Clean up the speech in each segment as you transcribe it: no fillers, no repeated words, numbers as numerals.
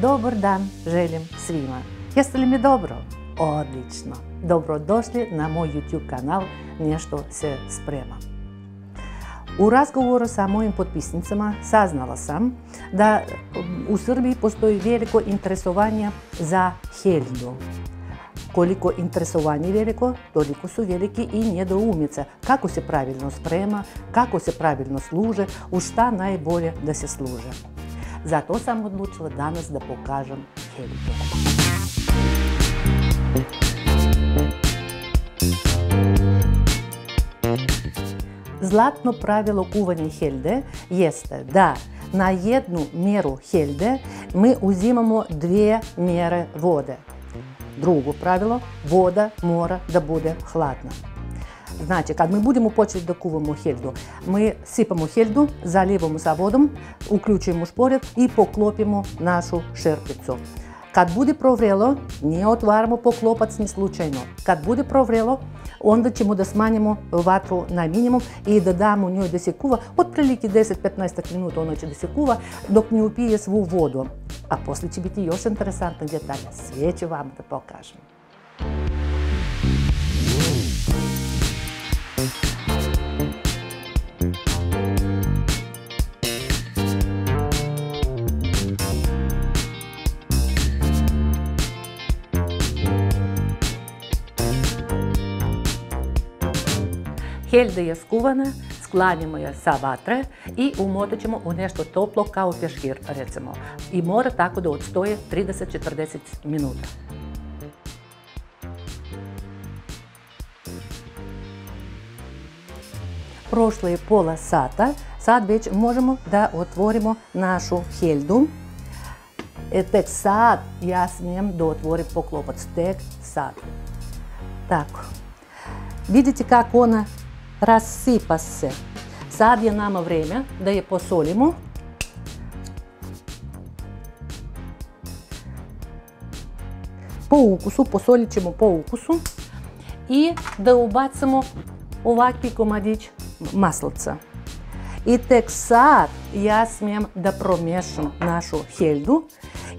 Dobar dan želim svima. Jeste li mi dobro? Odlično. Dobrodošli na moj YouTube kanal Nešto se sprema. U razgovoru sa mojim potpisnicama saznala sam da u Srbiji postoji veliko interesovanje za Heldu. Koliko interesovanje veliko, toliko su veliki i nedoumice. Kako se pravilno sprema, kako se pravilno služe, u šta najbolje da se služe. Zato sam odlučila danas da pokažem Heldu. Zlatno pravilo kuvanja Helde jeste da na jednu mjeru Helde mi uzimamo 2 mjere vode. Drugo pravilo, voda mora da bude hladna. Znači, kad mi budemo počeli da kuvamo Heldu, mi sipamo Heldu, zalijevamo sa vodom, uključujemo šporet i poklopimo našu šerpicu. Kad bude provrelo, ne otvaramo poklopac ni slučajno. Kad bude provrelo, onda ćemo da smanjimo vatru na minimum i da damo njoj da se kuva. Otprilike 10-15 minuta ona će da se kuva dok ne upije svu vodu. A poslije će biti još interesantni detalj. Sve ću vam da pokažem. Helda je skuvana, sklanjamo je sa vatre i umotat ćemo u nešto toplo kao pješkir, recimo. I mora tako da odstoje 30-40 minuta. Prošlo je pola sata, sad već možemo da otvorimo našu Heldu. Tek sad ja smijem da otvorim poklopac, tek sad. Tako. Vidite kako ona rasipa se. Sad je nama vrijeme da je posolimo. Po ukusu, posolit ćemo po ukusu i da ubacimo ovakvi komadić maslaca. I tek sad ja smijem da promiješam našu Heldu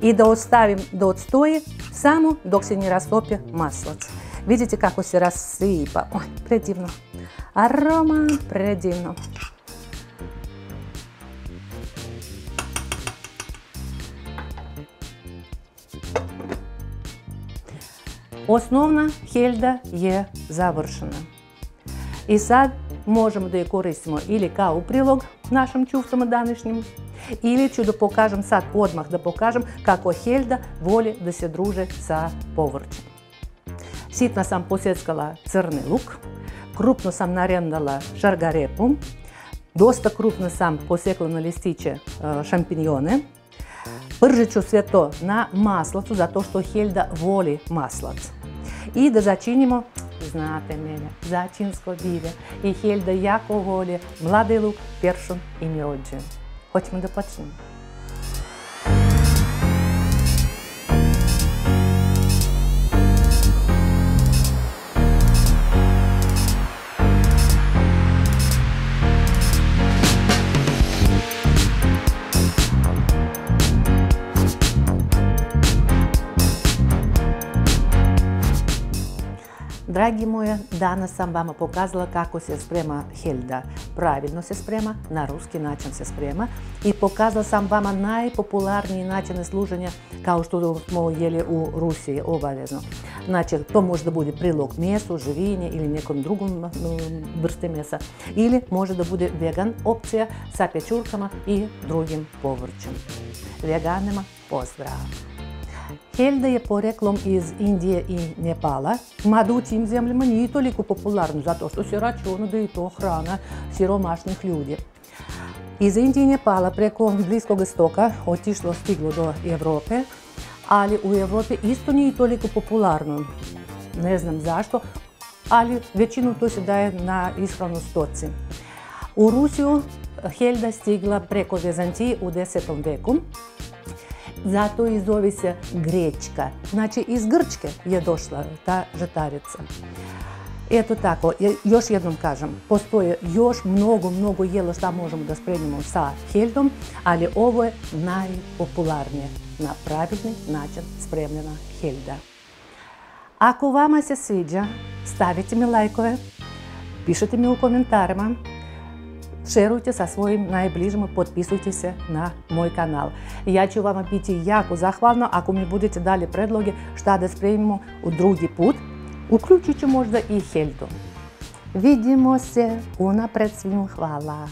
i da ostavim da odstoji samo dok se ne rastopi maslac. Vidite kako se rasipa. Oj, predivno. Aroma, predivno. Osnovna Helda je završena. I sad možemo da je koristimo ili kao prilog našim čuvcama današnjim, ili ću da pokažem sad odmah da pokažem kako Helda voli da se druže sa povrćem. Sitno sam posjeckala crni luk, krupno sam narendala šargarepu, dosta krupno sam posekla na listiće šampinjone. Pržit ću sve to na maslacu zato što Helda voli maslac. I da začinimo, znate mene, začinsko bilje. I Helda jako voli mladi luk, peršun i miođe. Hoćemo da počnemo. Dragi moji, danas sam vama pokazala kako se sprema Helda. Pravilno se sprema, na ruski način se sprema i pokazala sam vama najpopularniji način služenja kao što smo jeli u Rusiji obavezno. Znači, to može da bude prilog mesu, živinje ili nekom drugom vrste mesa. Ili može da bude vegan opcija sa pečurkama i drugim povrćem. Veganima pozdrav! Helda je poreklom iz Indije i Nepala, mada u tim zemljama nije toliko popularno, zato što se računa da je to hrana siromašnih ljudi. Iz Indije i Nepala preko Bliskog istoka stiglo do Evrope, ali u Evropi isto nije toliko popularno. Ne znam zašto, ali većinu to se daje na ishranu stoci. U Rusiju Helda stigla preko Vizantije u 10. veku. Zato i zove se grečka. Znači, iz Grčke je došla ta žitarica. Eto tako, još jednom kažem, postoje još mnogo jela šta možemo da spremimo sa heldom, ali ovo je najpopularnije na pravilni način spremljena helda. Ako vama se sviđa, stavite mi lajkove, pišite mi u komentarima, šerujte sa svojim najbližima, potpisujte se na moj kanal. Ja ću vama biti jako zahvalna ako mi budete dali predloge šta da spremimo u drugi put, uključujući možda i heldu. Vidimo se, unapred svim hvala.